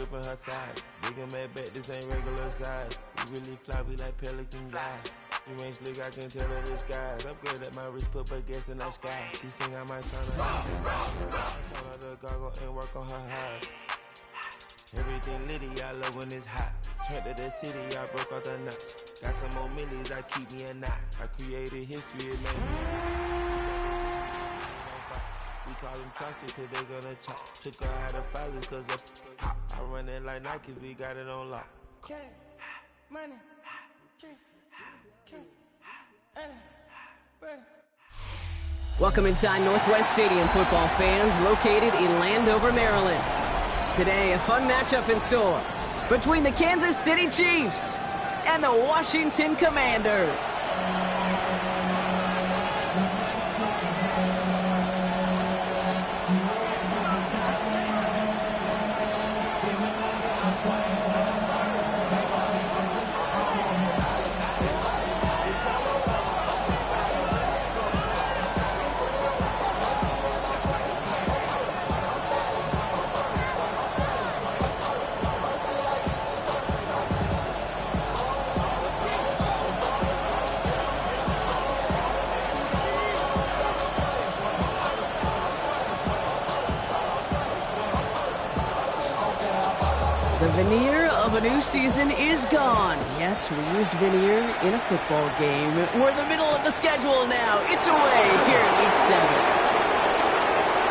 tripping her size. Big and mad back, this ain't regular size. We really fly, we like pelican guys. You ain't slick, I can tell her disguise. Upgrade at my wrist, put her gas in the sky. She think I might sign her. Told her to goggle and work on her eyes. Everything litty, I love when it's hot. Turned to the city, I broke out the notch. Got some more millies, I keep me a knot. I created history, it made me. We call them toxic, cause they gonna chop. Took her out of filers, cause of pop. I run it like Nike, we got it on lock. Okay, money. Welcome inside Northwest Stadium, football fans, located in Landover, Maryland. Today, a fun matchup in store between the Kansas City Chiefs and the Washington Commanders. The veneer of a new season is gone. Yes, we used veneer in a football game. We're in the middle of the schedule now. It's away here in Week 7.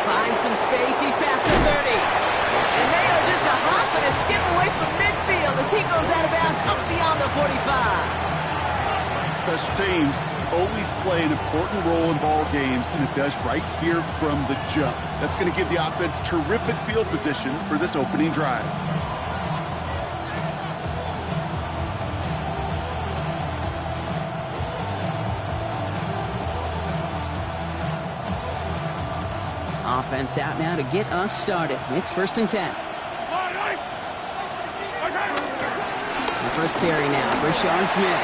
Finds some space. He's past the 30. And they are just a hop and a skip away from midfield as he goes out of bounds up beyond the 45. Special teams always play an important role in ball games, and it does right here from the jump. That's going to give the offense terrific field position for this opening drive. Offense out now to get us started. It's 1st and 10. The first carry now, Rashawn Smith.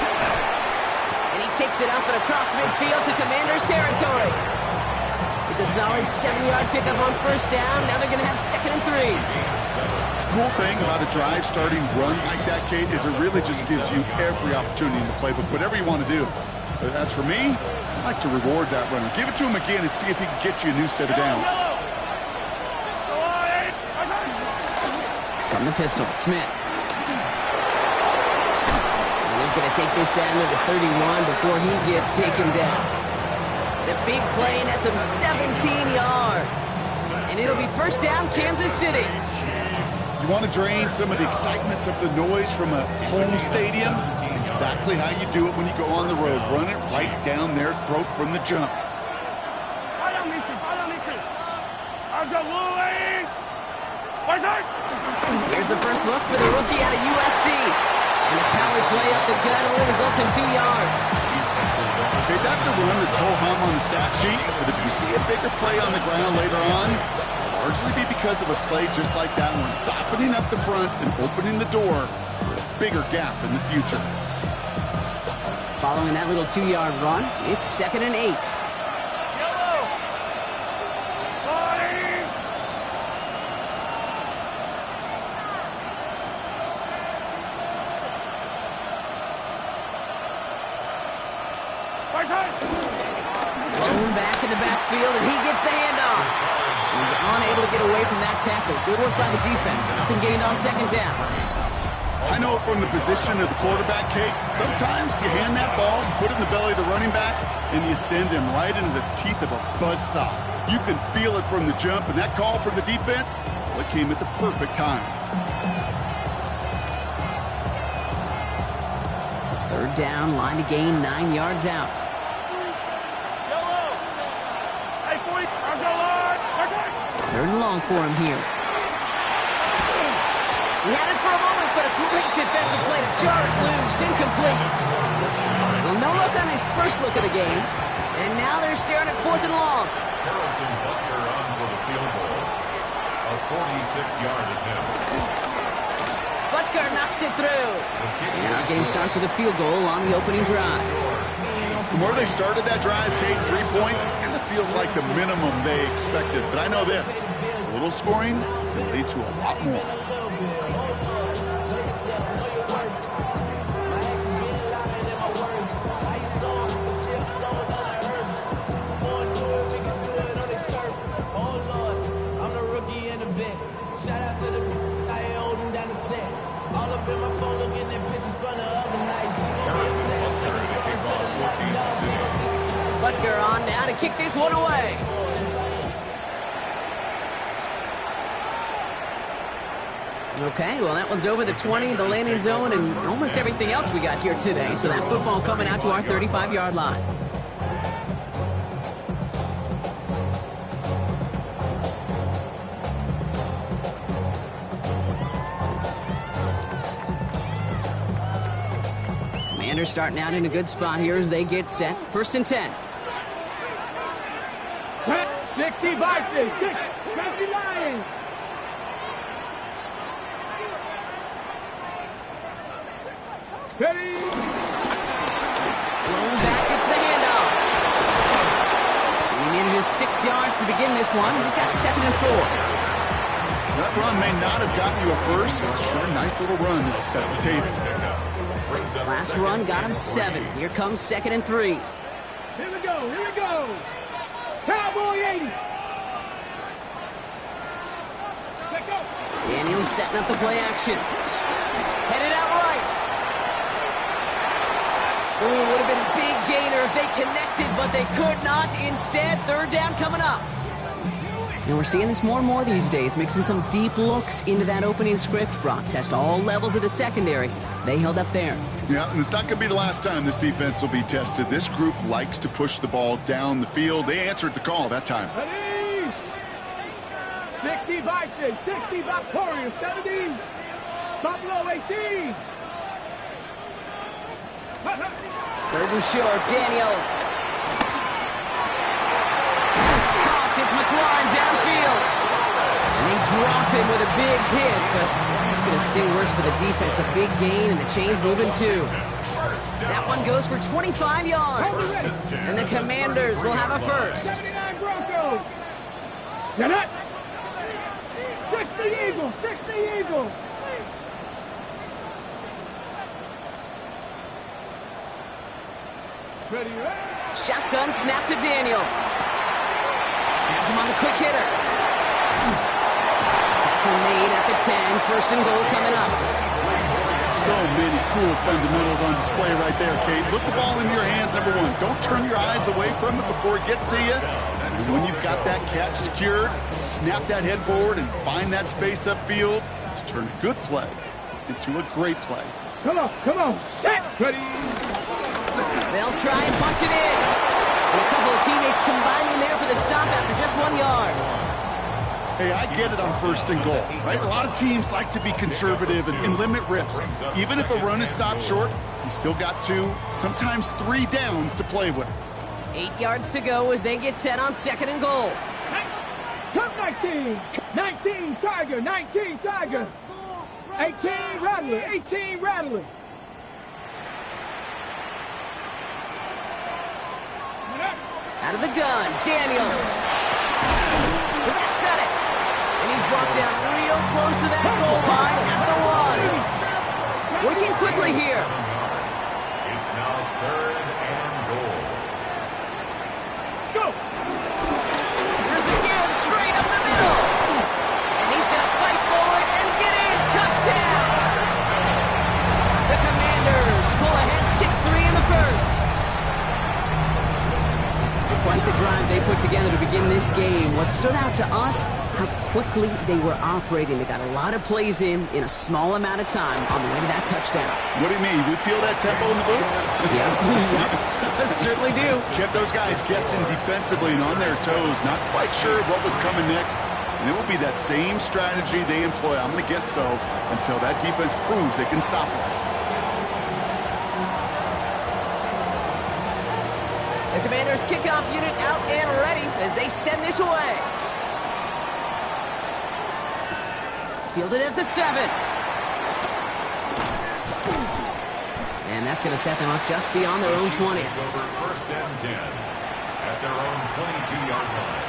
And he takes it up and across midfield to Commanders territory. It's a solid 7-yard pickup on 1st down. Now they're going to have 2nd and 3. Cool thing about a drive starting run like that, Kate, is it really just gives you every opportunity in the playbook, whatever you want to do. But as for me, I like to reward that runner. Give it to him again and see if he can get you a new set of downs. From the pistol, Smith. And he's going to take this down to the 31 before he gets taken down. The big play, and that's him 17 yards. And it'll be 1st down, Kansas City. You want to drain some of the excitement, some of the noise from a home stadium? It's exactly how you do it when you go on the road. Run it right down their throat from the jump. Here's the first look for the rookie out of USC. And the power play up the gut only results in 2 yards. Okay, that's a run that's ho-hum on the stat sheet, but if you see a bigger play on the ground later on, it'll largely be because of a play just like that one, softening up the front and opening the door for a bigger gap in the future. Following that little 2-yard run, it's 2nd and 8. Thrown back in the backfield, and he gets the handoff. He's unable to get away from that tackle. Good work by the defense. Nothing getting on 2nd down. I know from the position of the quarterback, Kate, sometimes you hand that ball, you put it in the belly of the running back, and you send him right into the teeth of a buzzsaw. You can feel it from the jump, and that call from the defense, well, it came at the perfect time. 3rd down, line to gain 9 yards out. 3rd and long for him here. He had it for a moment, but a great defensive play to jar it loose, incomplete. Well, no look on his first look of the game, and now they're staring at 4th and long. Harrison Butker on for the field goal. A 46-yard attempt. Butker knocks it through. And our game starts with a field goal on the opening drive. From where they started that drive, Kate, 3 points, kind of feels like the minimum they expected. But I know this, a little scoring can lead to a lot more. All up in my phone looking at pictures from the other night. Butker on now to kick this one away. Okay, well, that one's over the 20, the landing zone, and almost everything else we got here today. So that football coming out to our 35-yard line. Commanders starting out in a good spot here as they get set. 1st and 10. 60 Vikings, 50 Lions. Ready? Blown back, it's the handoff. And he manages 6 yards to begin this one. We've got 2nd and 4. That run may not have gotten you a first, but sure, nice little run to set the table. Last run got him 7. Here comes 2nd and 3. Here we go, here we go. Cowboy 80. Let go. Daniels setting up the play action. Headed out right. Ooh, would have been a big gainer if they connected, but they could not. Instead, 3rd down coming up. And we're seeing this more and more these days, mixing some deep looks into that opening script. Brock test all levels of the secondary. They held up there. Yeah, and it's not going to be the last time this defense will be tested. This group likes to push the ball down the field. They answered the call that time. Ready? 60 Vikings, 60 Victorious, 70. Buffalo 18. 3rd and short, Daniels. It's caught, it's McLaurin downfield. And they drop him with a big hit, but it's going to sting worse for the defense. A big gain, and the chain's moving too. That one goes for 25 yards. And the Commanders will have a first. 79 Broncos. Get it. 60 Eagles, 60 Eagles. Ready, Shotgun snap to Daniels. Has him on the quick hitter. Tackle made at the 10. 1st and goal coming up. So many cool fundamentals on display right there, Kate. Look the ball into your hands, number one. Don't turn your eyes away from it before it gets to you. And when you've got that catch secured, snap that head forward and find that space upfield to turn a good play into a great play. Come on, come on. Set. Ready. They'll try and punch it in. And a couple of teammates combining there for the stop after just 1 yard. Hey, I get it on 1st and goal, right? A lot of teams like to be conservative and limit risk. Even if a run is stopped short, you still got 2, sometimes 3 downs to play with. 8 yards to go as they get set on 2nd and goal. Come 19. 19 Tiger, 19 Tiger. 18 Rattler, 18 Rattler. Out of the gun, Daniels. The Mets got it. And he's brought down real close to that goal line at the 1. Working quickly here. It's now 3rd and goal. Let's go. Here's again, straight up the middle. And he's going to fight forward and get in. Touchdown. The Commanders pull ahead 6-3 in the 1st. Quite the drive they put together to begin this game. What stood out to us, how quickly they were operating. They got a lot of plays in a small amount of time on the way to that touchdown. What do you mean? We feel that tempo in the booth? Yeah, certainly do. Kept those guys guessing defensively and on their toes, not quite sure what was coming next. And it will be that same strategy they employ, I'm going to guess so, until that defense proves they can stop them. The Commanders' kickoff unit out and ready as they send this away. Fielded at the 7. And that's going to set them up just beyond their own 20. Take over 1st and 10 at their own 22-yard line.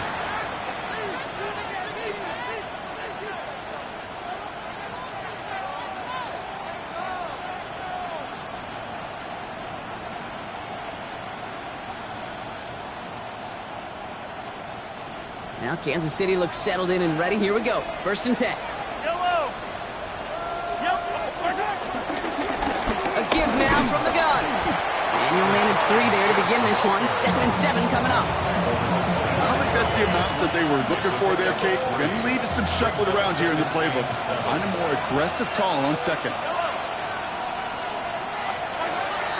Now Kansas City looks settled in and ready. Here we go. 1st and 10. Yellow. Yep. And he'll manage 3 there to begin this one. 2nd and 7 coming up. I don't think that's the amount that they were looking for there, Kate. We're going to lead to some shuffling around here in the playbook. Find a more aggressive call on 2nd.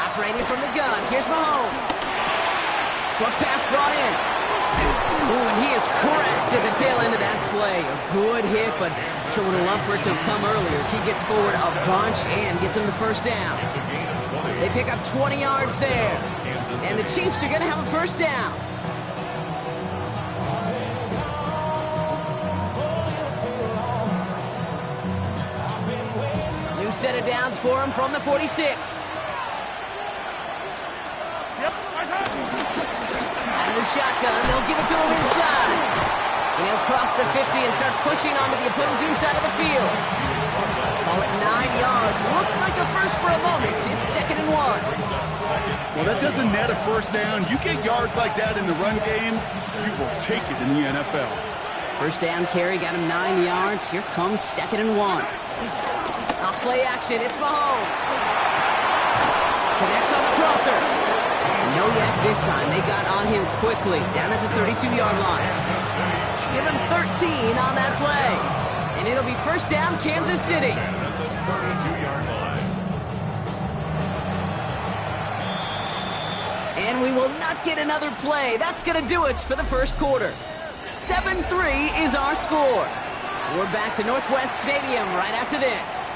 Operating from the gun. Here's Mahomes. Short pass brought in. Ooh, and he is cracked at the tail end of that play. A good hit, but sure would have loved for it to have come earlier as he gets forward a bunch and gets him the first down. They pick up 20 yards there. And the Chiefs are going to have a first down. New set of downs for him from the 46. The shotgun, they'll give it to him inside. And he'll cross the 50 and start pushing onto the opposing side of the field. Call it 9 yards. Looked like a first for a moment. It's 2nd and 1. Well, that doesn't net a first down. You get yards like that in the run game, you will take it in the NFL. First down carry got him 9 yards. Here comes 2nd and 1. Off play action, it's Mahomes. Connects on the crosser. No yak this time. They got on him quickly, down at the 32-yard line. Give him 13 on that play. And it'll be first down, Kansas City. And we will not get another play. That's going to do it for the first quarter. 7-3 is our score. We're back to Northwest Stadium right after this.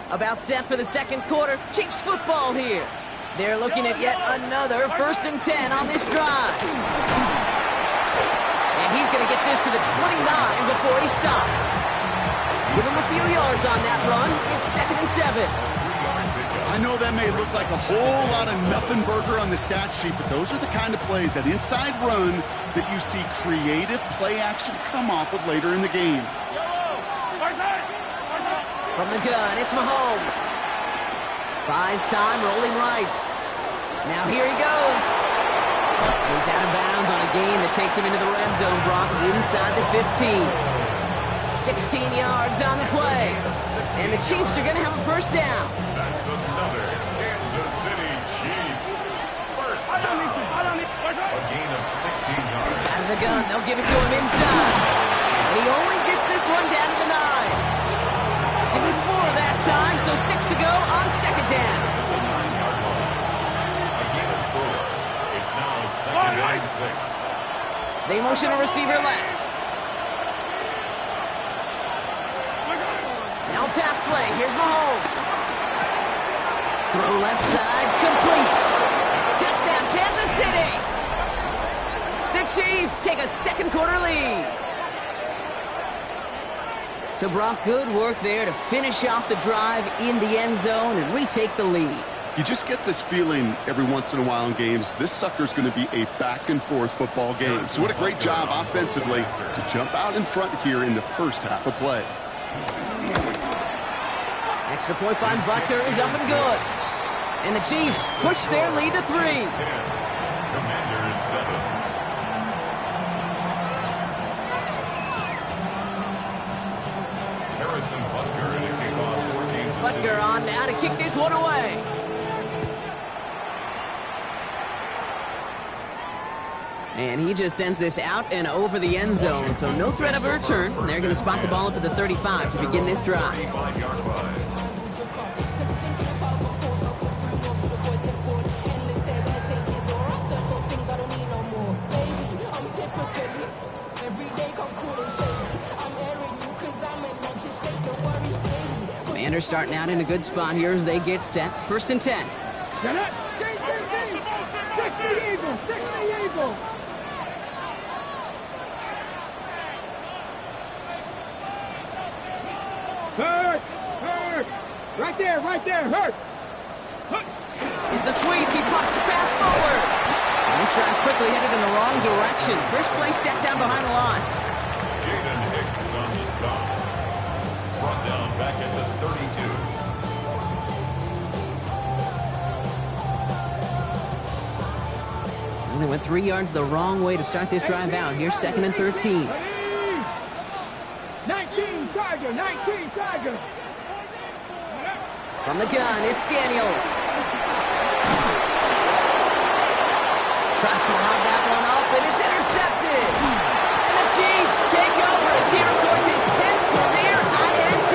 About set for the second quarter. Chiefs football here. They're looking at yet another 1st and 10 on this drive. And he's going to get this to the 29 before he stopped. Give him a few yards on that run. It's 2nd and 7. I know that may look like a whole lot of nothing burger on the stat sheet, but those are the kind of plays, that inside run, that you see creative play action come off of later in the game. From the gun, it's Mahomes. Buys time, rolling right. Now here he goes. He's out of bounds on a gain that takes him into the red zone, Brock, inside the 15. 16 yards on the play. And the Chiefs are going to have a first down. That's another Kansas City Chiefs first down. A gain of 16 yards. Out of the gun, they'll give it to him inside. And he only gets this one down to the 9. Give him 4 that time, so 6 to go on 2nd down. A gain of 4. It's now 2nd and 6. They motion a receiver left. Now pass play. Here's Mahomes. Throw left side, complete. Touchdown, Kansas City. The Chiefs take a second quarter lead. So, Brock, good work there to finish off the drive in the end zone and retake the lead. You just get this feeling every once in a while in games, this sucker's going to be a back-and-forth football game. So what a great job offensively to jump out in front here in the first half of play. Extra point by Butker is up and good. And the Chiefs push their lead to 3. Commanders 7. Butker on now to kick this one away. And he just sends this out and over the end zone, so no threat of a return. They're going to spot the ball up at the 35 to begin this drive. Commanders starting out in a good spot here as they get set. 1st and 10. Hurt! Right there, hurt! It's a sweep. He pops the pass forward. And this drive's quickly headed in the wrong direction. First play set down behind the line. Jaden Hicks on the stop. Brought down back at the 32. and went 3 yards the wrong way to start this drive out. Here's 2nd and 13. 19 Tiger, 19 Tiger. From the gun, it's Daniels. Tries to lob that one up, and it's intercepted. And the Chiefs take over as he records his 10th career INT.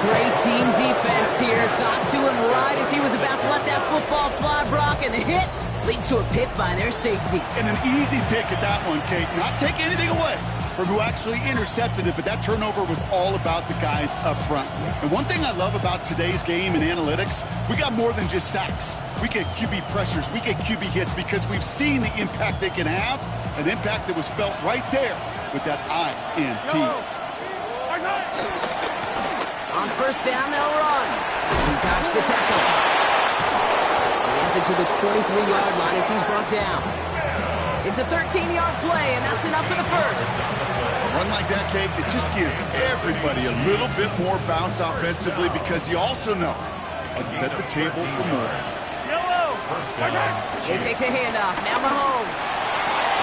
Great team defense here. Got to him right as he was about to let that football fly, Brock, and the hit leads to a pick by their safety. And an easy pick at that one, Kate. Not take anything away from who actually intercepted it, but that turnover was all about the guys up front. And one thing I love about today's game and analytics, we got more than just sacks. We get QB pressures, we get QB hits because we've seen the impact they can have, an impact that was felt right there with that INT. On first down, they'll run. He dodged the tackle. He has it to the 23-yard line as he's brought down. It's a 13-yard play, and that's enough for the first. A run like that, Kate, it just gives everybody a little bit more bounce offensively because you also know it set the table for more. They fake the handoff. Now Mahomes.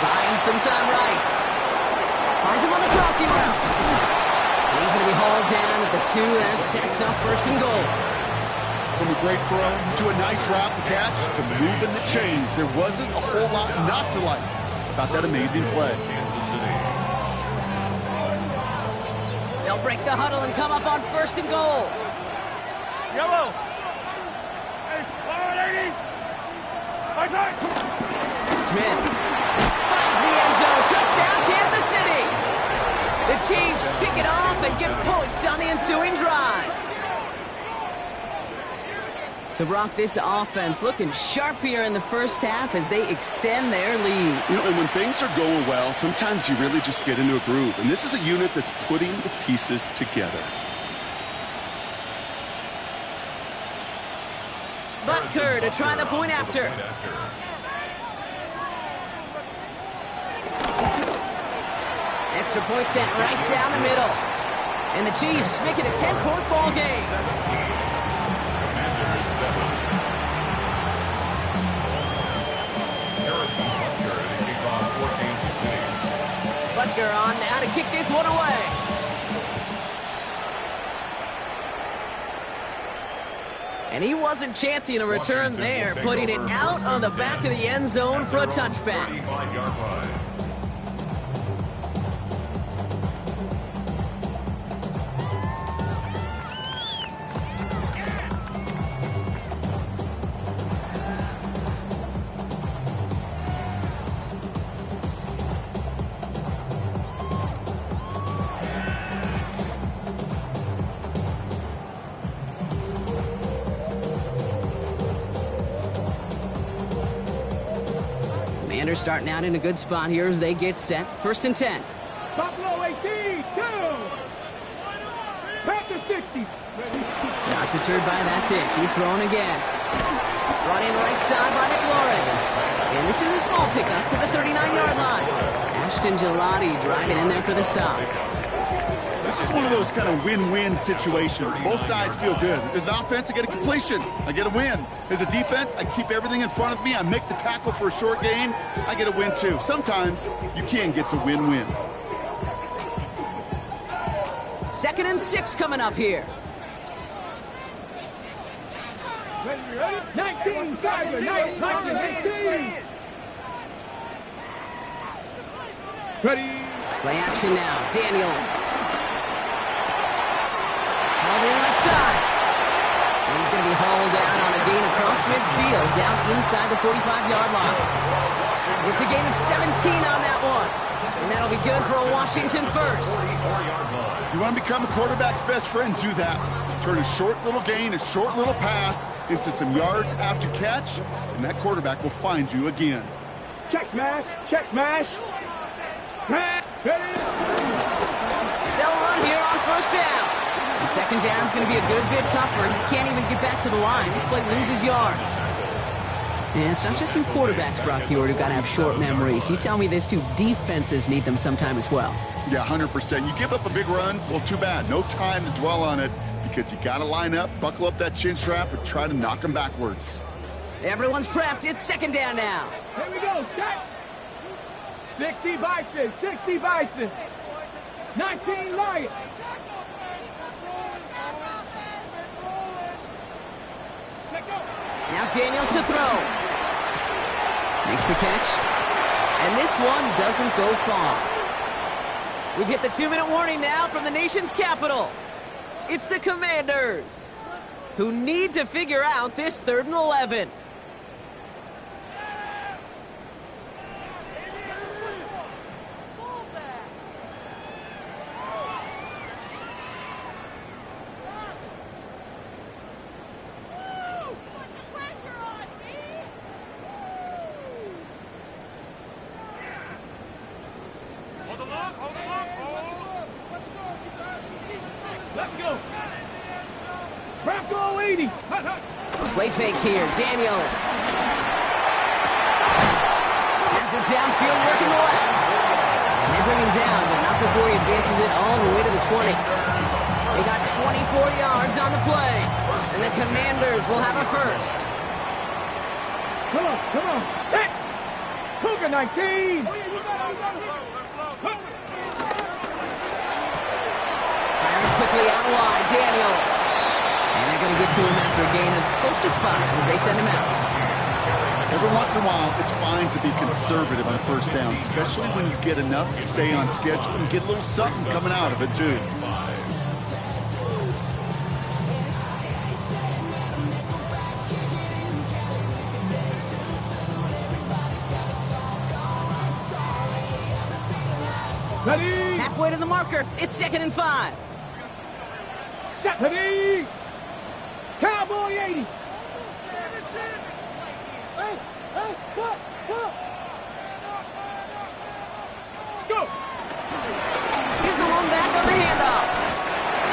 Buying some time right. Finds him on the crossing route. And he's going to be hauled down at the 2. That sets up 1st and goal. From a great throw to a nice route and catch to moving the chains. There wasn't a whole lot not to like about that amazing play. They'll break the huddle and come up on 1st and goal. Yellow. Smith finds the end zone. Touchdown, Kansas City. The Chiefs pick it off and get points on the ensuing drive. So, Brock, this offense looking sharp here in the first half as they extend their lead. You know, and when things are going well, sometimes you really just get into a groove. And this is a unit that's putting the pieces together. Butker to try the point after. Extra point sent right down the middle. And the Chiefs make it a 10-point ball game. Butker on now to kick this one away. And he wasn't chancing a return there, putting it out on the back of the end zone for a touchback. Commanders starting out in a good spot here as they get set. 1st and 10. Buffalo 18, 2. Panther 60. Not deterred by that pitch. He's throwing again. Brought in right side by McLaurin. And this is a small pickup to the 39-yard line. Ashton Gelati driving in there for the stop. This is one of those kind of win-win situations. Both sides feel good. As an offense, I get a completion. I get a win. As a defense, I keep everything in front of me. I make the tackle for a short gain. I get a win, too. Sometimes you can get to win-win. 2nd and 6 coming up here. 19 Tiger, 19. Ready. Play action now. Daniels. On the left side. And he's going to be hauled down on a gain across midfield, down inside the 45-yard line. It's a gain of 17 on that one. And that'll be good for a Washington first. You want to become a quarterback's best friend? Do that. Turn a short little gain, a short little pass into some yards after catch, and that quarterback will find you again. Check smash. Check smash. Ready. They'll run here on 1st down. And 2nd down is going to be a good bit tougher. He can't even get back to the line. This play loses yards. And it's not just some quarterbacks, Brock Hewitt, who've got to have short memories. You tell me this too, defenses need them sometime as well. Yeah, 100%. You give up a big run, well, too bad. No time to dwell on it because you got to line up, buckle up that chin strap, and try to knock them backwards. Everyone's prepped. It's 2nd down now. Here we go, set. 60 Bison, 60 Bison. 19 Lions. Now Daniels to throw. Makes the catch. And this one doesn't go far. We've hit the 2-minute warning now from the nation's capital. It's the Commanders, who need to figure out this 3rd and 11. Let's go. Bronco 80. Play fake here, Daniels. Has it downfield, working the left. And they bring him down, but not before he advances it all the way to the 20. They got 24 yards on the play. And the Commanders will have a first. Come on, come on. Set. Cougar 19. Firing quickly out wide, Daniels. And they're going to get to him after a gain of close to 5 as they send him out. Every once in a while, it's fine to be conservative on 1st down, especially when you get enough to stay on schedule and get a little something coming out of it, too. Ready. Halfway to the marker, it's 2nd and 5. Set. Ready. Cowboy 80. Let's go. Here's the one back on the handoff.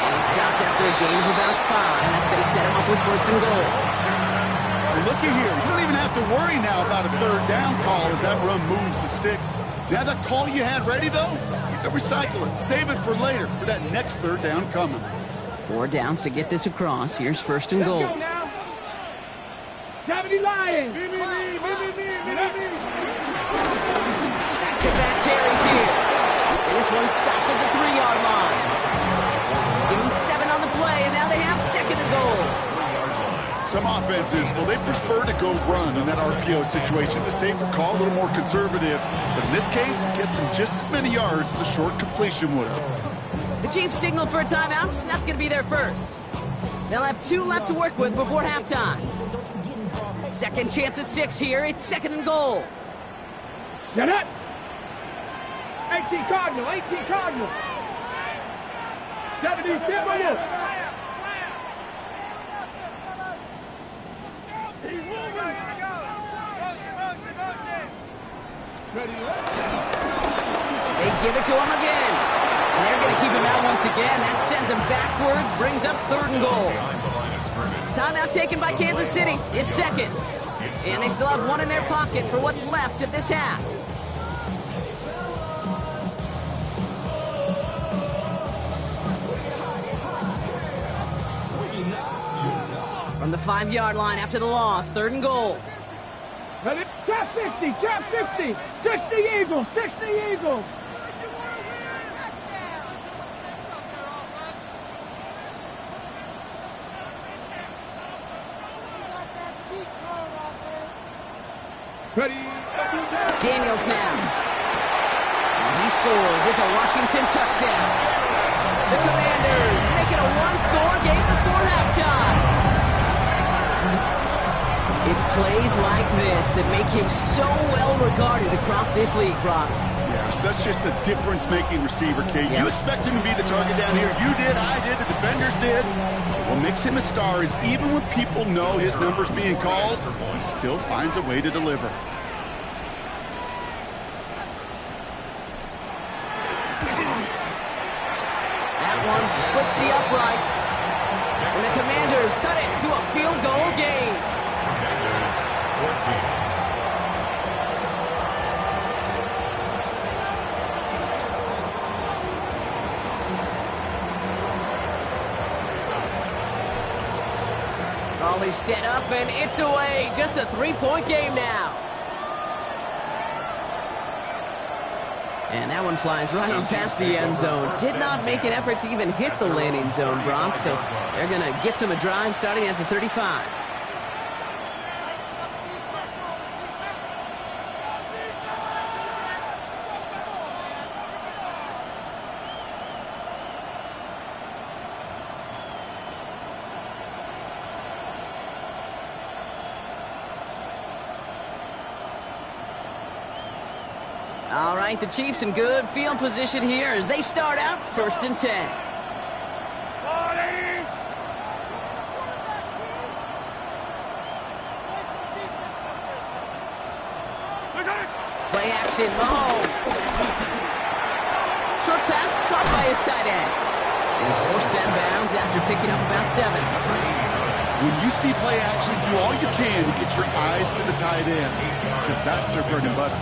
And he's stopped after a gain of about 5. That's going to set him up with 1st and goal. Looky here, you don't even have to worry now about a 3rd down call as that run moves the sticks. Now that call you had ready, though, you can recycle it. Save it for later for that next 3rd down coming. 4 downs to get this across. Here's 1st and goal. Let's go now. 70 Lions. Back-to-back carries here. And this one's stopped at the 3-yard line. Give him 7 on the play, and now they have 2nd and goal. Some offenses, well, they prefer to go run in that RPO situation. It's a safer call, a little more conservative. But in this case, it gets him just as many yards as a short completion would have. The Chiefs signal for a timeout. That's going to be their first. They'll have 2 left to work with before halftime. Second chance at 6 here. It's 2nd and goal. Get it. 18 Cardinal, 18 Cardinal. 70, step on this. They give it to him again. And they're going to keep him out once again. That sends him backwards, brings up 3rd and goal. Timeout taken by Kansas City. It's 2nd. And they still have 1 in their pocket for what's left of this half. From the 5-yard line after the loss, 3rd and goal. Ready? Trap 60, trap 60. 60 Eagles, 60 Eagles. Ready? Daniels now. And he scores. It's a Washington touchdown. The Commanders make it a 1-score game before halftime. It's plays like this that make him so well regarded across this league, Brock. Yeah, such just a difference-making receiver, Kate. You expect him to be the target down here. You did, I did, the defenders did. What makes him a star is even when people know his number's being called, he still finds a way to deliver. That one splits the uprights. And the Commanders cut it to a field goal game. Commanders 14. All is set up, and it's away. Just a 3-point game now. And that one flies right on past the end zone. Did not make an effort to even hit the landing zone, Brock. So they're going to gift him a drive starting at the 35. All right, the Chiefs in good field position here as they start out 1st and 10. Play action, Mahomes. Short pass caught by his tight end. And he's forced out of bounds after picking up about 7. When you see play action, do all you can to get your eyes to the tight end, because that's their bread and butter.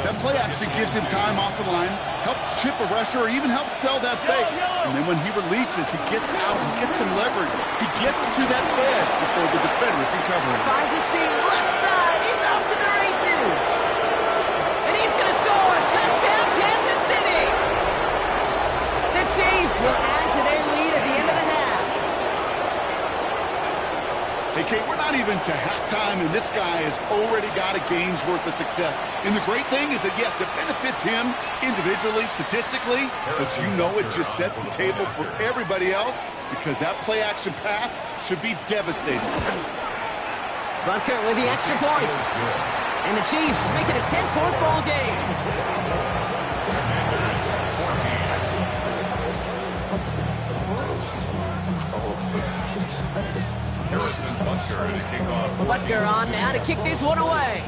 That play action gives him time off the line, helps chip a rusher, or even helps sell that fake. And then when he releases, he gets out, he gets some leverage. He gets to that edge before the defender can cover him. Finds a seam, left side, he's off to the races. And he's going to score. Touchdown, Kansas City. The Chiefs will add to their lead at the end of the half. Hey, Kate, we're not even to halftime, and this guy has already got a game's worth of success. And the great thing is that, yes, it benefits him individually, statistically, but you know it just sets the table for everybody else because that play-action pass should be devastating. Butker with the extra point. And the Chiefs make it a 10-point ball game. Butker on now to kick this one away.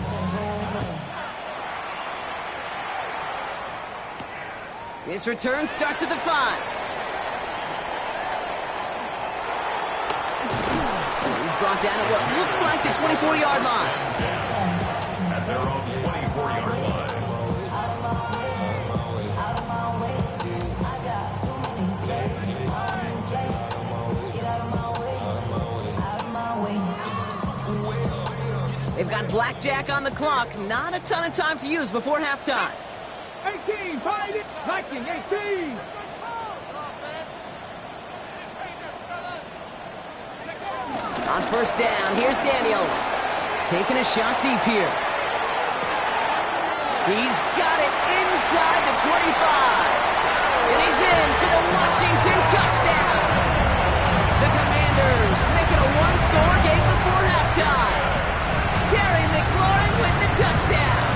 This return starts at the 5. He's brought down at what looks like the 24-yard line. At their own 24-yard line. They've got blackjack on the clock. Not a ton of time to use before halftime. 18, find it. Viking, 18. On 1st down, here's Daniels. Taking a shot deep here. He's got it inside the 25. And he's in for the Washington touchdown. The Commanders make it a one-score game before halftime. Terry McLaurin with the touchdown.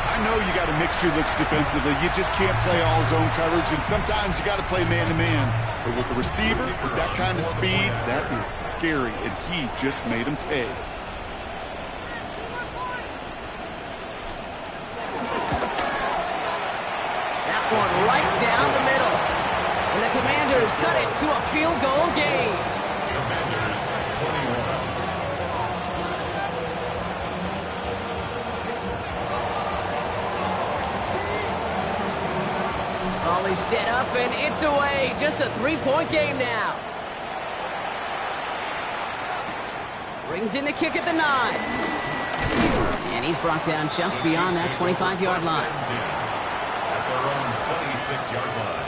I know you got to mix your looks defensively. You just can't play all zone coverage, and sometimes you got to play man-to-man. But with the receiver, with that kind of speed, that is scary, and he just made him pay. That one right down the middle. And the Commanders cut it to a field goal game. Commanders 21. Volley set up, and it's away. Just a 3-point game now. Brings in the kick at the 9. And he's brought down just beyond that 25-yard line. At their own 26-yard line.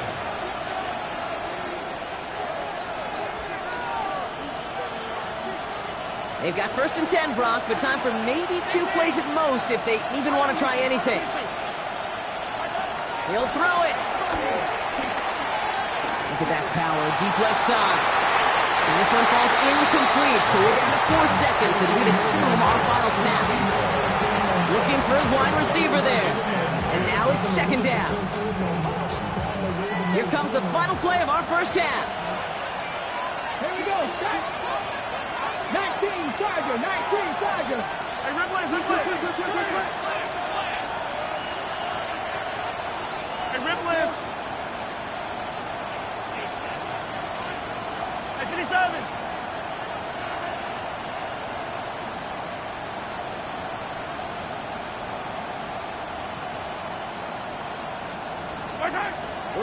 They've got 1st and 10, Brock, but time for maybe 2 plays at most if they even want to try anything. He'll throw it. Look at that power, deep left side. And this one falls incomplete, so we're down to 4 seconds, and we'd assume our final snap. Looking for his wide receiver there. And now it's 2nd down. Here comes the final play of our first half. Here we go. 19 Charger, 19 Charger. Hey, replay. Hey, replay. Hey, 57.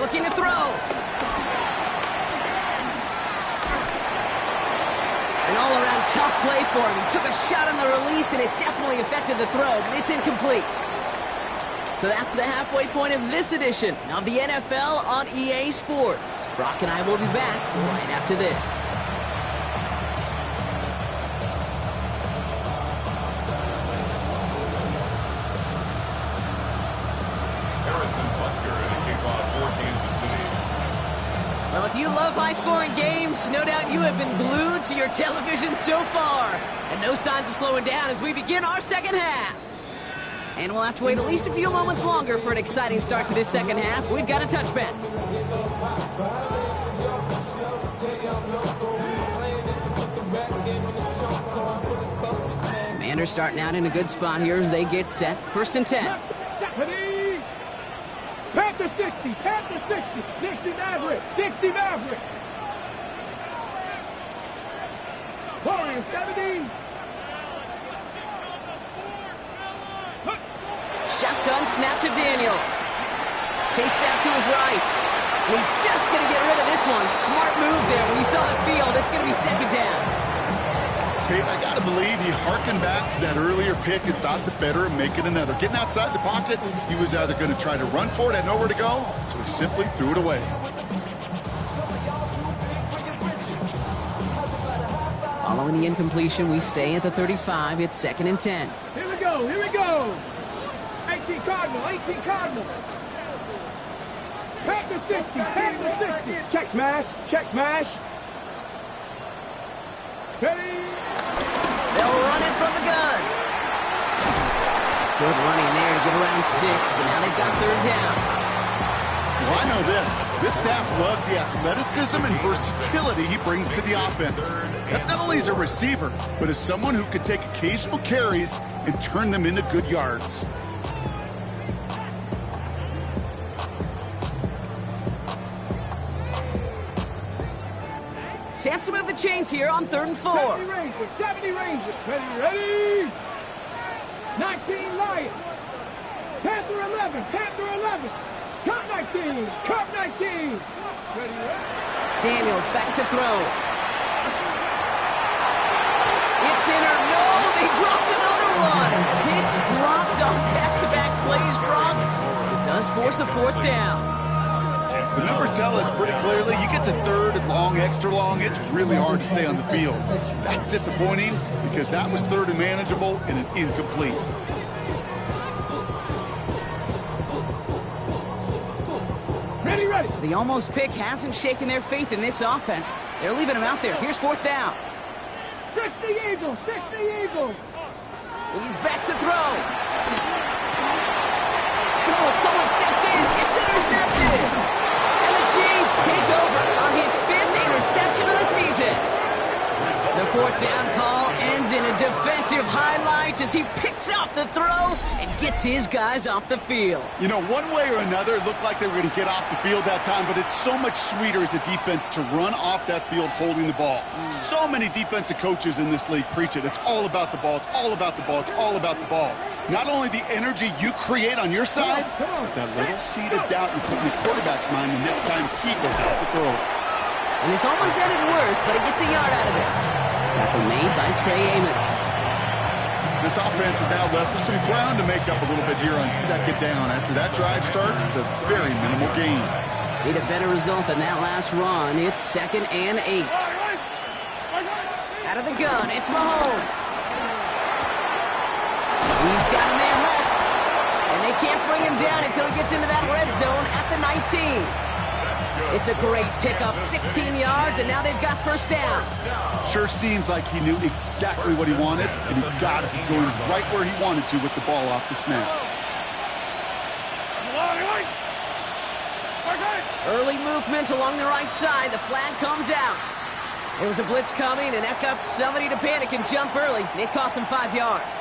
Looking to throw. An all-around tough play for him. He took a shot on the release, and it definitely affected the throw. It's incomplete. So that's the halfway point of this edition of the NFL on EA Sports. Brock and I will be back right after this. Well, if you love high-scoring games, no doubt you have been glued to your television so far. And no signs of slowing down as we begin our second half. And we'll have to wait at least a few moments longer for an exciting start to this second half. We've got a touchback. Commanders starting out in a good spot here as they get set. 1st and 10. Panther 60, Panther 60, 60 Maverick, 60 Maverick. Warriors 70. Shotgun snap to Daniels. Chased out to his right. And he's just going to get rid of this one. Smart move there. When you saw the field, it's going to be second down. I got to believe he harkened back to that earlier pick and thought the better of making another. Getting outside the pocket, he was either going to try to run for it, had nowhere to go, so he simply threw it away. Following the incompletion, we stay at the 35. It's 2nd and 10. Here we go, here we go. 18 Cardinal, 18 Cardinal. Panther 60, Panther 60. Check smash, check smash. Ready. They'll run it from the gun. Good running there to get around 6, but now they've got 3rd down. Well, I know this. This staff loves the athleticism and versatility he brings to the offense. That's not only as a receiver, but as someone who could take occasional carries and turn them into good yards. Chance to move the chains here on 3rd and 4. 70 Rangers, ready. 19 Lions. Panther 11, Panther 11. Cup 19, Cup 19. Ready. Daniels back to throw. It's in or no, they dropped another one. Pitch dropped on back-to-back plays, Brock. It does force a 4th down. The numbers tell us pretty clearly, you get to 3rd and long, extra long, it's really hard to stay on the field. That's disappointing because that was 3rd and manageable and an incomplete. Ready. The almost pick hasn't shaken their faith in this offense. They're leaving him out there. Here's 4th down. 60 Eagles, 60 Eagles. He's back to throw. Oh, someone stepped in. It's intercepted. And the Chiefs take over on his 5th interception of the season. The 4th down call ends in a defensive highlight as he picks up the throw and gets his guys off the field. You know, one way or another, it looked like they were going to get off the field that time, but it's so much sweeter as a defense to run off that field holding the ball. So many defensive coaches in this league preach it. It's all about the ball. It's all about the ball. It's all about the ball. Not only the energy you create on your side, but that little seed of doubt you put in the quarterback's mind the next time he goes out to throw. And this almost ended worse, but he gets a yard out of this. Tackle made by Trey Amos. This offense is now left with some ground to make up a little bit here on 2nd down. After that drive starts with a very minimal gain. Need a better result than that last run. It's 2nd and 8. Out of the gun, it's Mahomes. He's got a man left. And they can't bring him down until he gets into that red zone at the 19. It's a great pickup, 16 yards, and now they've got 1st down. Sure seems like he knew exactly what he wanted, and he got it going right where he wanted to with the ball off the snap. Early movement along the right side. The flag comes out. There was a blitz coming, and that got somebody to panic and jump early. It cost him 5 yards.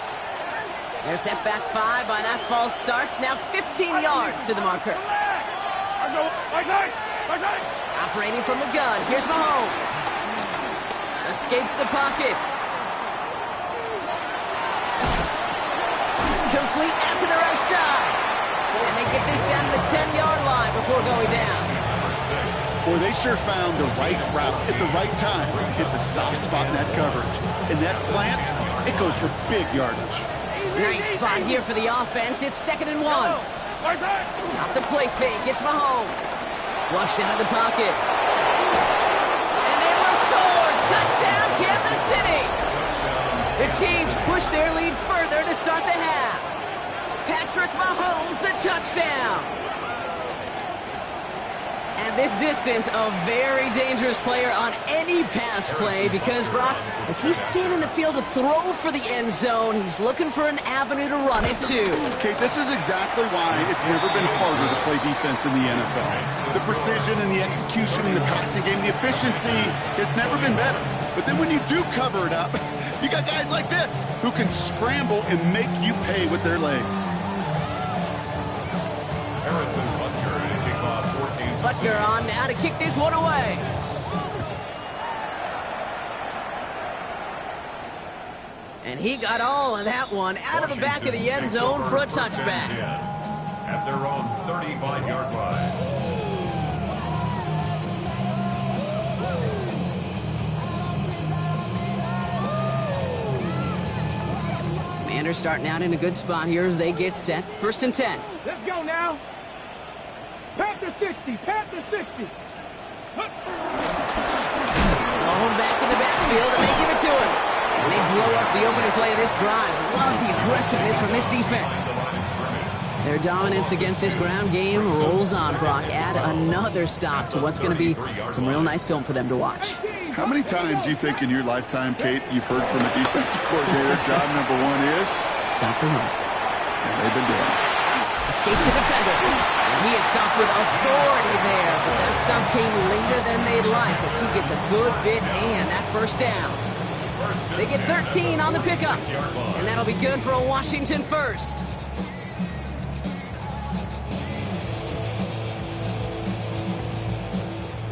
They're set back 5 by that false start. Now 15 yards to the marker. Operating from the gun, here's Mahomes. Escapes the pocket. Complete out to the right side. And they get this down to the 10-yard line before going down. Boy, they sure found the right route at the right time to hit the soft spot in that coverage. And that slant, it goes for big yardage. Nice spot here for the offense. It's 2nd and 1. Off the play fake, it's Mahomes. Flushed out of the pocket. And they will score! Touchdown, Kansas City! The Chiefs push their lead further to start the half. Patrick Mahomes, the touchdown. At this distance, a very dangerous player on any pass play because, Brock, as he's scanning the field to throw for the end zone, he's looking for an avenue to run it to. Okay, this is exactly why it's never been harder to play defense in the NFL. The precision and the execution in the passing game, the efficiency has never been better. But then when you do cover it up, you got guys like this who can scramble and make you pay with their legs. Butker on now to kick this one away. And he got all of that one out of the back of the end zone for a touchback. At their own 35-yard line. Commanders starting out in a good spot here as they get set. 1st and 10. Let's go now. Panther 60, Panther 60. Home back in the backfield, and they give it to him. And they blow up the opening play of this drive. Love the aggressiveness from this defense. Their dominance against this ground game rolls on, Brock. Add another stop to what's going to be some real nice film for them to watch. How many times do you think in your lifetime, Kate, you've heard from a defensive coordinator, job number one is? Stop the run. And they've been doing it. Escapes the defender. And he is stopped with authority there, but that stop came later than they'd like as he gets a good bit and that 1st down. They get 13 on the pickup, and that'll be good for a Washington 1st.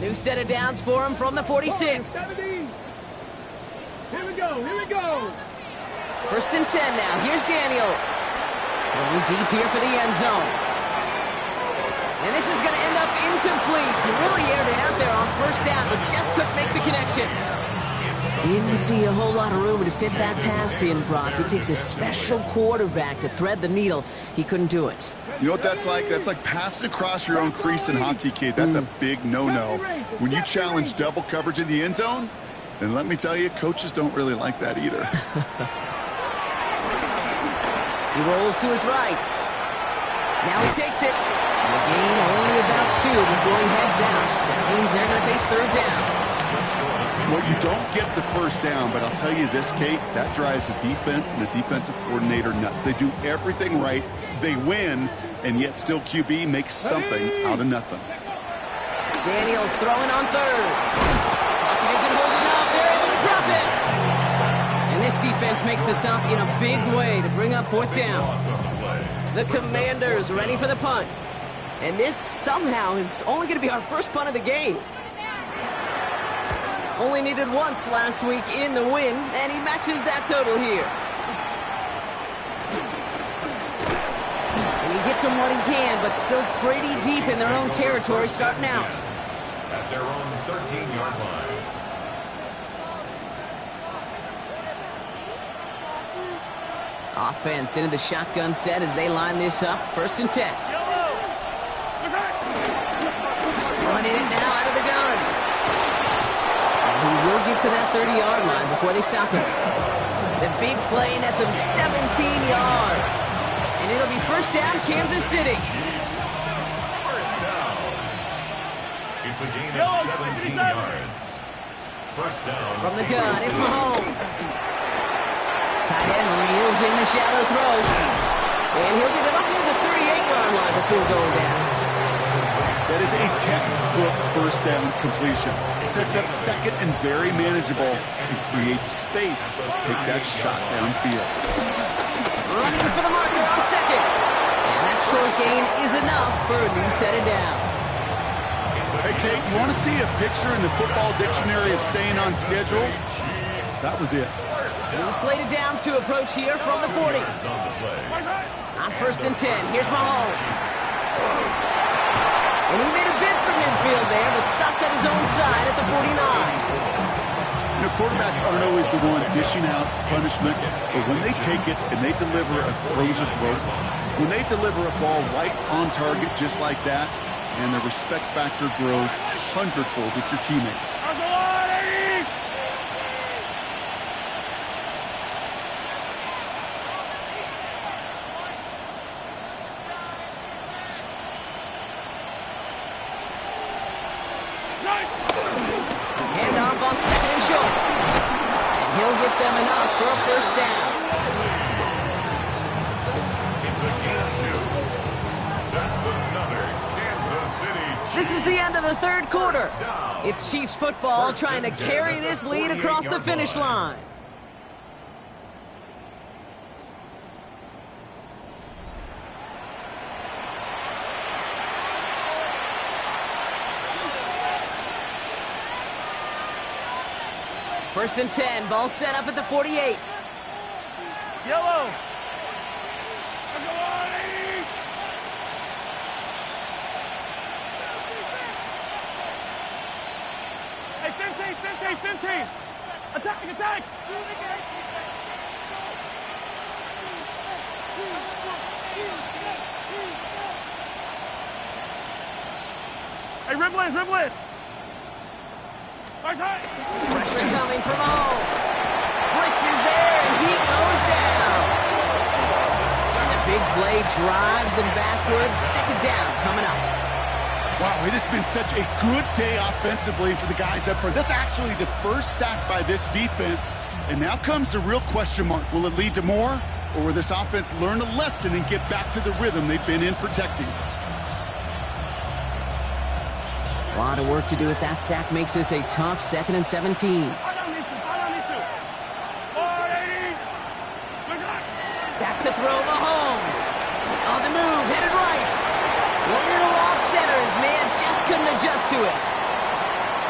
New set of downs for him from the 46. 17. Here we go, here we go. 1st and 10 now. Here's Daniels. Going deep here for the end zone. And this is going to end up incomplete. He really aired it out there on 1st down, but just couldn't make the connection. Didn't see a whole lot of room to fit that pass in, Brock. It takes a special quarterback to thread the needle. He couldn't do it. You know what that's like? That's like passing across your own crease in hockey, Kate. That's a big no-no. When you challenge double coverage in the end zone, then let me tell you, coaches don't really like that either. He rolls to his right. Now he takes it. And the gain only about 2 before he heads out. That means they're going to face 3rd down. Well, you don't get the 1st down, but I'll tell you this, Kate, that drives the defense and the defensive coordinator nuts. They do everything right. They win, and yet still QB makes something out of nothing. Daniels throwing on 3rd. Pocket isn't holding up. They're able to drop it. And this defense makes the stop in a big way to bring up 4th down. The Commanders ready for the punt. And this somehow is only going to be our 1st punt of the game. Only needed once last week in the win, and he matches that total here. And he gets him what he can, but still pretty deep in their own territory starting out. At their own 13-yard line. Offense into the shotgun set as they line this up. 1st and 10. Running it now out of the gun. And he will get to that 30-yard line before they stop him. The big play nets him 17 yards. And it'll be 1st down, Kansas City. 1st down. It's a gain of 17 yards. 1st down. From the gun, it's Mahomes. Tight end reels in the shallow throw. And he'll get it up near the 38-yard line before going down. That is a textbook 1st down completion. Sets up 2nd and very manageable and creates space to take that shot downfield. Running for the marker on 2nd. And that short gain is enough for a new set of downs. Hey, Kate, you want to see a picture in the football dictionary of staying on schedule? That was it. New slate of downs to approach here from the 40. On 1st and 10, here's Mahomes. And he made a bid for midfield there, but stopped at his own side at the 49. You know, quarterbacks aren't always the one dishing out punishment, but when they take it and they deliver a frozen rope, When they deliver a ball right on target just like that, and the respect factor grows hundredfold with your teammates. Handoff on second and short. And he'll get them enough for a first down. It's a gain of 2. That's another Kansas City Chiefs. This is the end of the third quarter. It's Chiefs football trying to carry this lead across the finish line. First and 10, ball set up at the 48. Yellow. Hey, 15. Attack. Hey, dribble in. Pressure coming from Mahomes. Blitz is there, and he goes down. And the big play drives them backwards. Second down coming up. Wow, it has been such a good day offensively for the guys up front. That's actually the first sack by this defense. And now comes the real question mark. Will it lead to more? Or will this offense learn a lesson and get back to the rhythm they've been in protecting? A lot of work to do as that sack makes this a tough 2nd and 17. Back to throw Mahomes. On the move, headed right. Little off center. His man just couldn't adjust to it.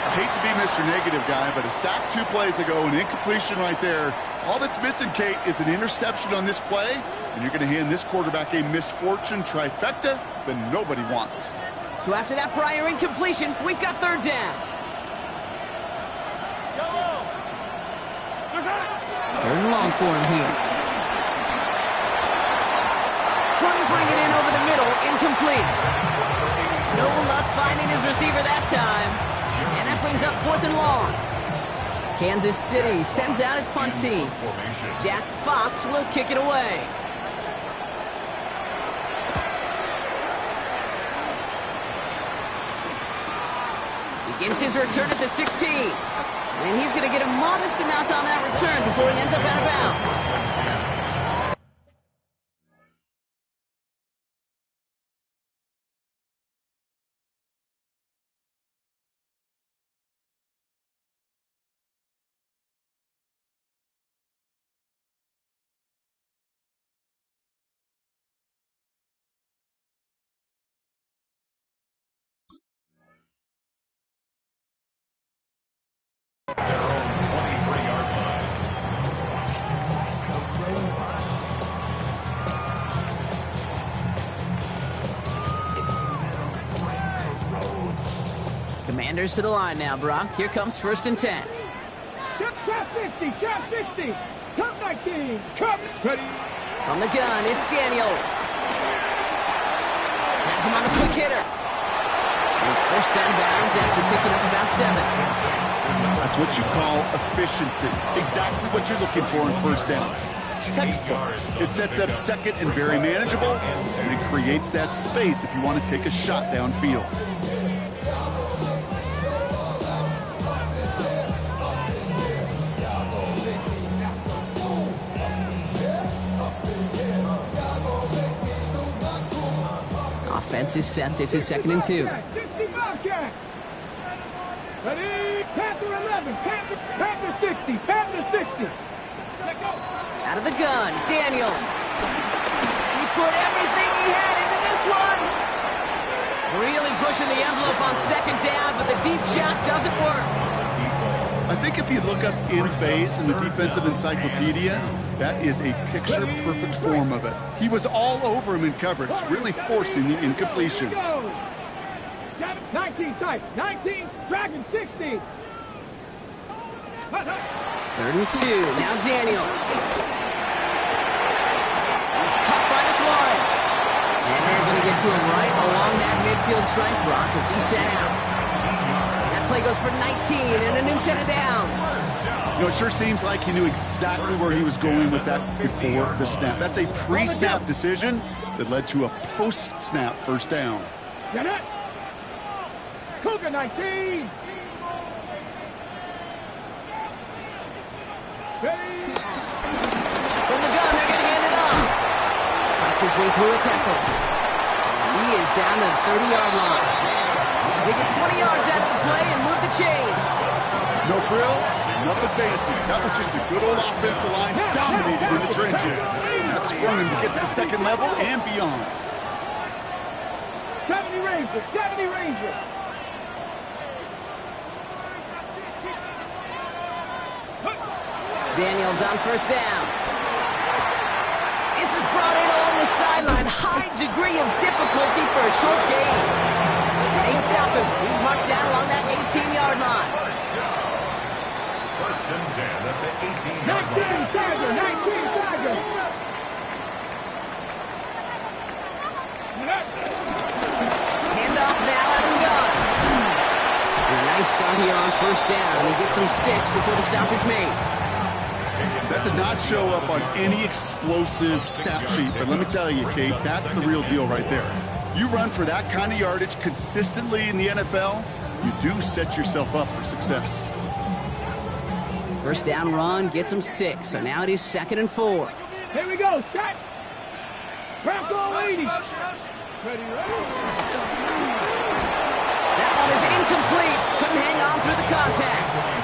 I hate to be Mr. Negative guy, but a sack 2 plays ago, an incompletion right there. All that's missing, Kate, is an interception on this play, and you're going to hand this quarterback a misfortune trifecta that nobody wants. So after that prior incompletion, we've got third down. Third and long for him here. Trying to bring it in over the middle, incomplete. No luck finding his receiver that time. And that brings up 4th and long. Kansas City sends out its punt team. Jack Fox will kick it away. Begins his return at the 16. And he's going to get a modest amount on that return before he ends up out of bounds. Their own 23-yard line. Commanders to the line now, Brock. Here comes 1st and 10. Trap 60. Trap 19. Trap ready. From the gun, it's Daniels. Has him on the quick hitter. His first down bounds after picking up about 7. That's what you call efficiency. Exactly what you're looking for in first down. Textbook. It sets up second and very manageable, and it creates that space if you want to take a shot downfield. Offense is set. This is 2nd and 2. 65 catch. Ready? Panther 11. Panther 60. Panther 60. Let go. Out of the gun, Daniels. He put everything he had into this one. Really pushing the envelope on 2nd down, but the deep shot doesn't work. I think if you look up in phase in the defensive encyclopedia, that is a picture-perfect form of it. He was all over him in coverage, really forcing the incompletion. 19 tight. 19. Dragon 60. It's 3rd and 2. Now Daniels. It's caught by McLaurin. And they're going to get to him right along that midfield strike, Brock, as he's sent out. That play goes for 19 and a new set of downs. You know, it sure seems like he knew exactly where he was going with that before the snap. That's a pre-snap decision that led to a post-snap first down. Get it. Cougar 19. Ready. From the gun, they're going to hand it off. Fights his way through a tackle. He is down to the 30-yard line. They get 20 yards out of the play and move the chains. No frills, nothing fancy. That was just a good old offensive line dominated in the trenches. That sprung him to get to the second level and beyond. 70 Rangers, 70 Rangers. Daniels on first down. This is brought in along the sideline. High degree of difficulty for a short gain. They stop him. He's marked down along that 18-yard line. First and 10 at the 18-yard line. 19 Tiger, 19 Tiger. Handoff now at the gun. A nice stop here on first down. He gets him 6 before the stop is made. That does not show up on any explosive stat sheet, but let me tell you, Kate, that's the real deal right there. You run for that kind of yardage consistently in the NFL, you do set yourself up for success. First down run gets him 6, so now it is 2nd and 4. Here we go, set. Bronco 80. Ready, ready. That one is incomplete. Couldn't hang on through the contact.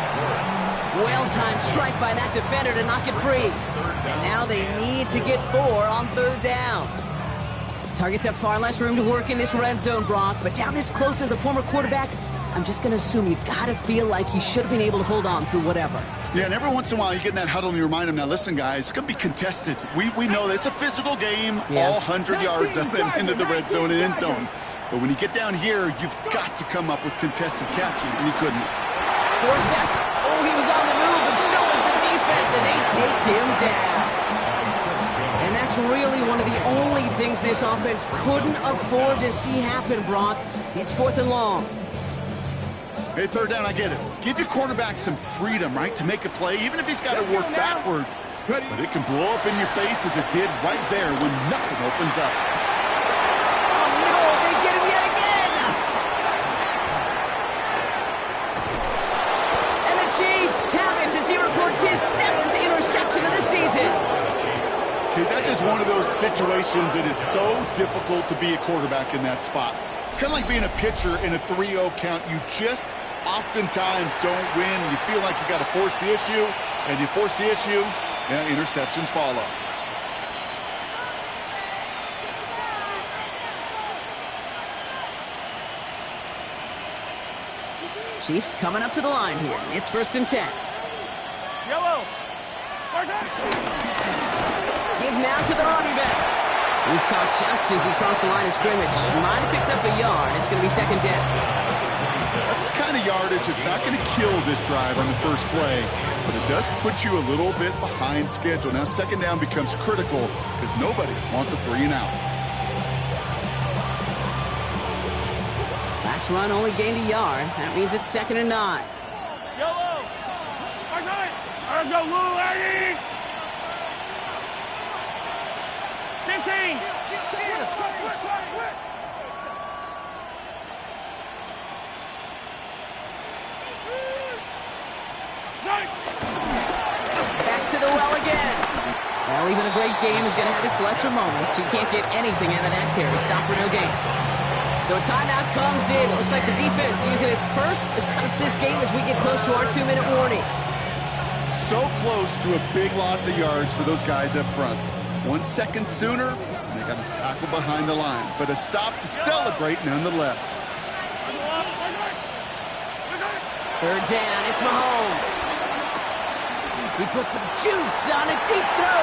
Well-timed strike by that defender to knock it free. And now they need to get 4 on third down. Targets have far less room to work in this red zone, Brock, but down this close as a former quarterback, I'm just going to assume you got to feel like he should have been able to hold on through whatever. Yeah, and every once in a while you get in that huddle and you remind him, now listen, guys, it's going to be contested. We know this. It's a physical game, all 100 yards up and into the red zone and end zone. But when you get down here, you've got to come up with contested catches, and he couldn't. Fourth down. Oh, he was on the move, but so was the defense, and they take him down. And that's really one of the only things this offense couldn't afford to see happen, Brock. It's 4th and long. Hey, third down, I get it. Give your quarterback some freedom, right, to make a play, even if he's got to work backwards. But it can blow up in your face as it did right there when nothing opens up. Oh, no, they get him yet again. And the Chiefs have it as he reports his 7th interception of the season. Okay, that's just one of those situations that is so difficult to be a quarterback in that spot. It's kind of like being a pitcher in a 3-0 count. You just oftentimes don't win. You feel like you got to force the issue, and you force the issue, and interceptions follow. Chiefs coming up to the line here. It's 1st and 10. Yellow. Give now to the running back. He's caught just as he crossed the line of scrimmage. Might have picked up a yard. It's going to be 2nd down. That's the kind of yardage that's not going to kill this drive on the first play, but it does put you a little bit behind schedule. Now 2nd down becomes critical because nobody wants a 3 and out. Last run only gained a yard. That means it's 2nd and 9. Yellow. Let's go, Lou, Eddie. 15. Back to the well again. Well, even a great game is going to have its lesser moments. You can't get anything out of that carry. Stop for no gain. So a timeout comes in. It looks like the defense using its first stops this game as we get close to our 2-minute warning. So close to a big loss of yards for those guys up front. 1 second sooner, and they got a tackle behind the line. But a stop to celebrate nonetheless. 3rd down, it's Mahomes. He puts some juice on a deep throw.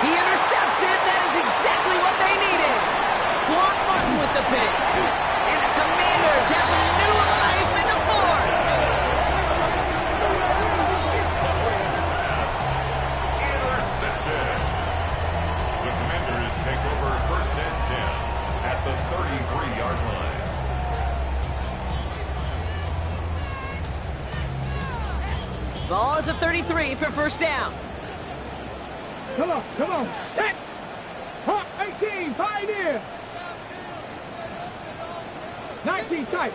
He intercepts it. That is exactly what they needed. Quan Martin with the pick. And the Commanders have some new life in the 4th. Intercepted. The Commanders take over 1st and 10 Ball at the 33 for first down. Come on. Set. Hawk 18, Pioneer. 19 tight.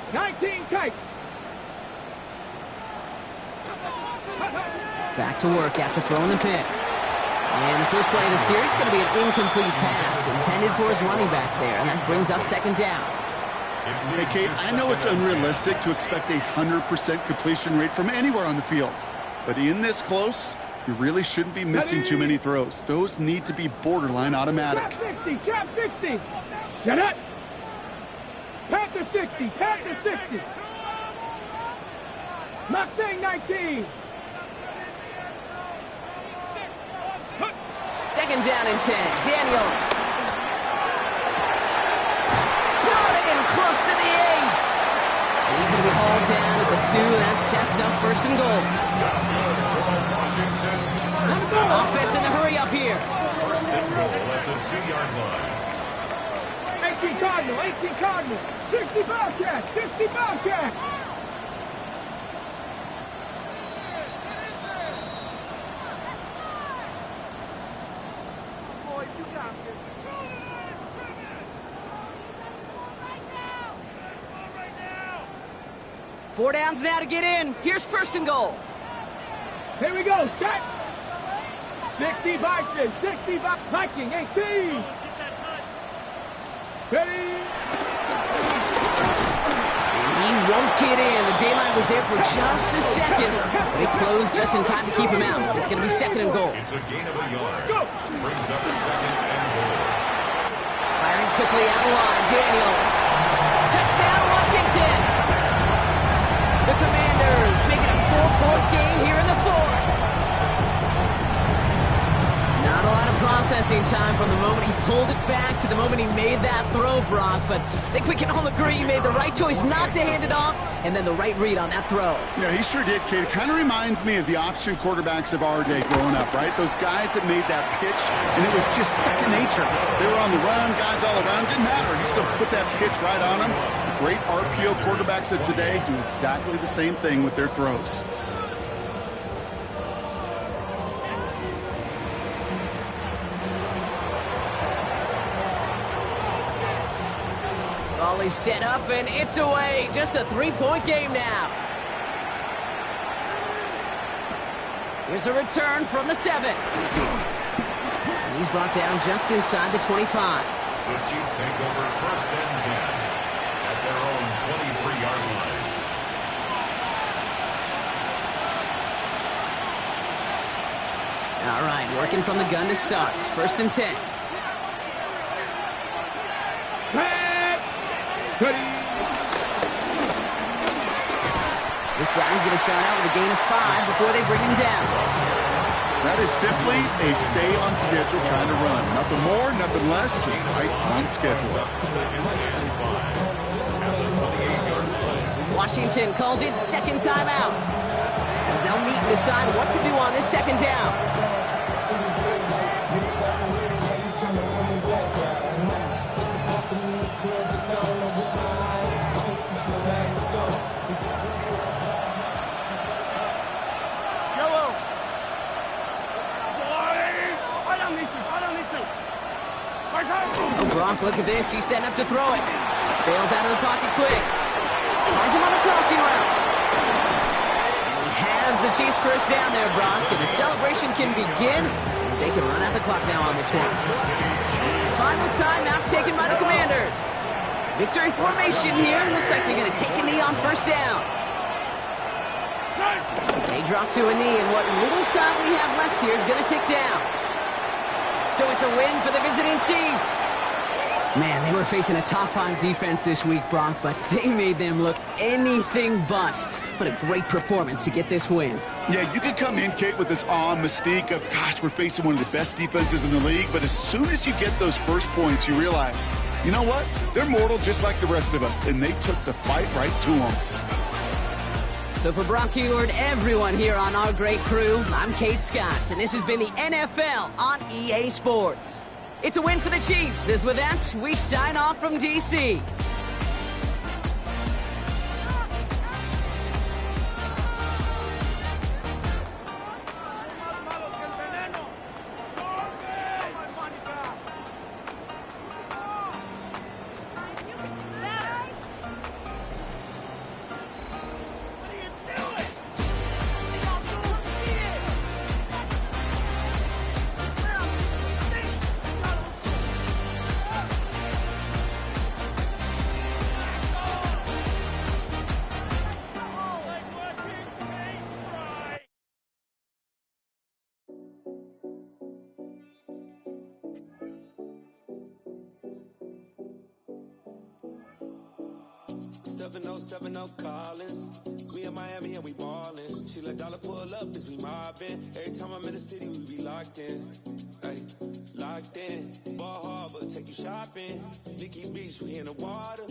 Back to work after throwing the pick. And the first play of the series is going to be an incomplete pass intended for his running back there, and that brings up second down. Hey, Kate, I know it's unrealistic to expect a 100% completion rate from anywhere on the field. But in this close, you really shouldn't be missing too many throws. Those need to be borderline automatic. Cap 60. Shut up. Panther 60. Mustang 19. Second down and 10. Daniels. Brought in close to the 8. And he's going to be hauled down at the 2. That sets up first and goal. Offense in the hurry up here. First and goal at the 2-yard line. 18 Cardinals. 60 Bobcats. Boys, you got this. 4 downs now to get in. Here's first and goal. Here we go. Set. 60 Viking. Viking 18. Ready. He won't get in. The daylight was there for just a second, but he closed just in time to keep him out. So it's going to be second and goal. It's a gain of a yard. Brings up second and goal. Firing quickly out of line. Daniels. Touchdown, Washington. The Commanders make it a 4-point game here in the fourth. Not a lot of processing time from the moment he pulled it back to the moment he made that throw, Brock. But I think we can all agree he made the right choice not to hand it off, and then the right read on that throw. Yeah, he sure did, Kate. It kind of reminds me of the option quarterbacks of our day growing up, right? Those guys that made that pitch, and it was just second nature. They were on the run, guys all around. Didn't matter. He's going to put that pitch right on them. The great RPO quarterbacks of today do exactly the same thing with their throws. Volley set up, and it's away. Just a 3-point game now. Here's a return from the 7. And he's brought down just inside the 25. The Chiefs take over first and 10 at their own 23-yard line. All right, working from the gun to start. First and 10. This drive is going to start out with a gain of 5 before they bring him down. That is simply a stay-on-schedule kind of run. Nothing more, nothing less, just right on schedule. Washington calls it second timeout, as they'll meet and decide what to do on this second down. Gronk, look at this. He's setting up to throw it. Bails out of the pocket quick. Finds him on the crossing route. And he has the Chiefs first down there, Gronk. And the celebration can begin as they can run out the clock now on this one. Final timeout taken by the Commanders. Victory formation here. Looks like they're going to take a knee on first down. They drop to a knee, and what little time we have left here is going to tick down. So it's a win for the visiting Chiefs. Man, they were facing a top-5 defense this week, Brock, but they made them look anything but. What a great performance to get this win. Yeah, you can come in, Kate, with this awe and mystique of, gosh, we're facing one of the best defenses in the league, but as soon as you get those first points, you realize, you know what? They're mortal just like the rest of us, and they took the fight right to them. So for Brock Heward, everyone here on our great crew, I'm Kate Scott, and this has been the NFL on EA Sports. It's a win for the Chiefs, as with that, we sign off from D.C. 7070 Collins. We in Miami and we ballin'. She let dollar pull up as we mobbin'. Every time I'm in the city, we be locked in. Ay, locked in. Ball Harbor, take you shopping. Nikki Beach, we in the water.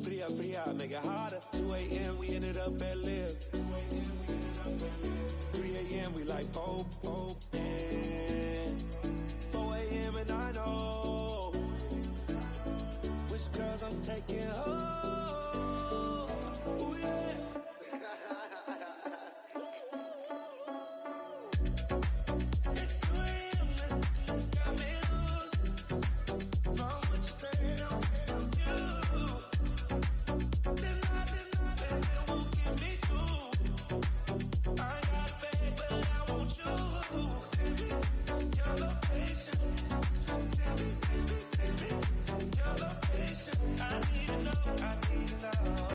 Free up, make it hotter. 2 a.m., we ended up at Live. 3 a.m., we like Pope.